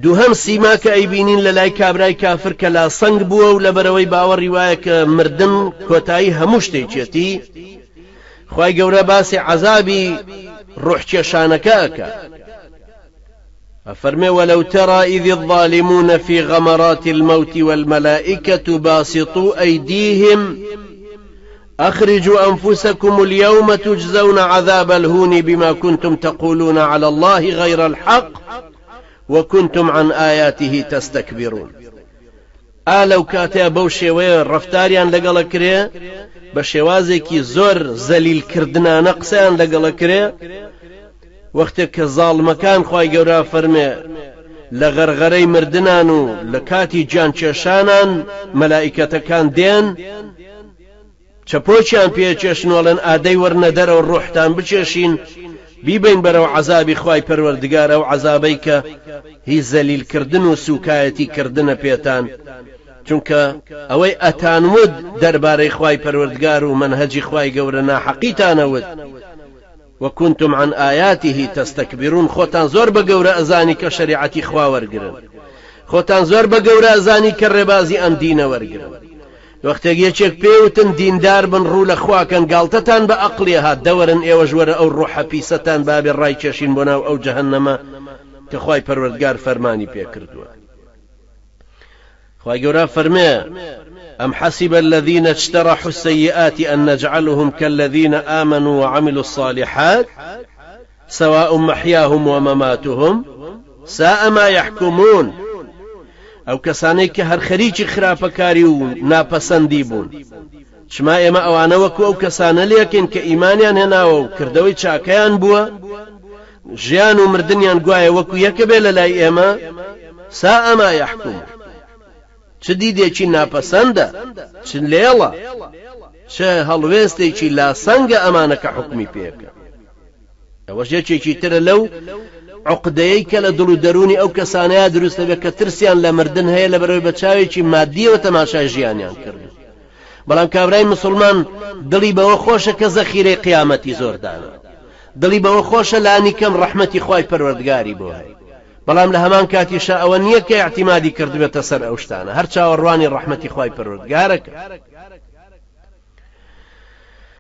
دووهەم سیما کە ئەیبینین لە لای کابرای کافر کە لاسەنگ بووە و لەبەرەوەی باوەڕی وایە کە مردن کۆتایی هەموو شتێکێتی خوای گەورە باسی عەزابی ڕوحکێشانەکە ئەکا أفرمي ولو ترى إذ الظالمون في غمرات الموت والملائكة باسطوا أيديهم أخرجوا أنفسكم اليوم تجزون عذاب الهون بما كنتم تقولون على الله غير الحق وكنتم عن آياته تستكبرون لو كاتيا بوشيوي رفتاريان لقل كري بشيوازيكي زور زليل كردنا نقصيان لقل كري وقتك ظالمكان خواهي قورا فرمي لغرغري مردنانو لكاتي جان چشانان ملائكة كان دين چپۆچیان پێچێشنۆڵن ئادەی وەرنەدەرە و ڕوحتان بچێشین بیبین بەرەو عەزابی خوای پەروەردگارە و عەزابەی کە هی زەلیلکردن و سوکایەتی کردنە پێتان چونکە ئەوەی ئەتانود دەربارەی خوای پەروەردگار و منهەجی خوای گەورە ناحەقیتانەوت وكنتم عن آياته تستكبرون خوتان زور بگەورە ئەزانی کە شریعەتی خوا وەرگرن خوتان زور بگەورە ئەزانی کە ڕێبازی ئەم دینە وەرگرن وەختێک یەکێک پێوتن دیندار بن ڕوو لە خواکەن گاڵتەتان بە عەقڵێ هات دەوەرن ئێوە ژوەرە ئەو ڕوحە پیسەتان بابێ ڕای کێشین بۆ ناو ئەو جەهەنەمە کە خوای پەروەردگار فەرمانی پێکردووە خوای گەورە فەرمێ أم حسب الذين اجترحوا السيئات أن نجعلهم كالذين آمنوا وعملوا الصالحات سواء محياهم ومماتهم ساء ما يحكمون أو كسانيك هر خريج خرافكاريون ناپسندي بون شما إما أوانا وكو أو كسانا ليكن كإيمانيان هناو كردوي چاكيان بوا جيانو مردنيان قوايا وكو يكبل لاي إما ساء ما يحكمون چ دیدێکی ناپەسەندە چ لێڵە چ هەڵوێستێکی لاسەنگە ئەمانە کە حکمی پێکە ئەوەش یەکێکی ترە لەو عقدەیەی کە لە دڵ و دەرونی ئەو کەسانەیە دروستە بێت کە ترسیان لە مردن هەیە لەبەرەوەی بە چاوێکی مادیەوە تەماشای ژیانیان کردن بەڵام کابرای مسلمان دڵی بەوە خۆشە کە زەخیرەی قیامەتی زۆردانە دڵی بەوە خۆشە لانی کەم ڕەحمەتی خوای پەروەردگاری بۆ هەیە بەڵام لە هەمان کاتیشە ئەوە نییە کە اعتیمادی کردبێتە سەر ئەو شتانە هەر چاوەڕوانی ڕەحمەتی خوای پەروەردگارەکە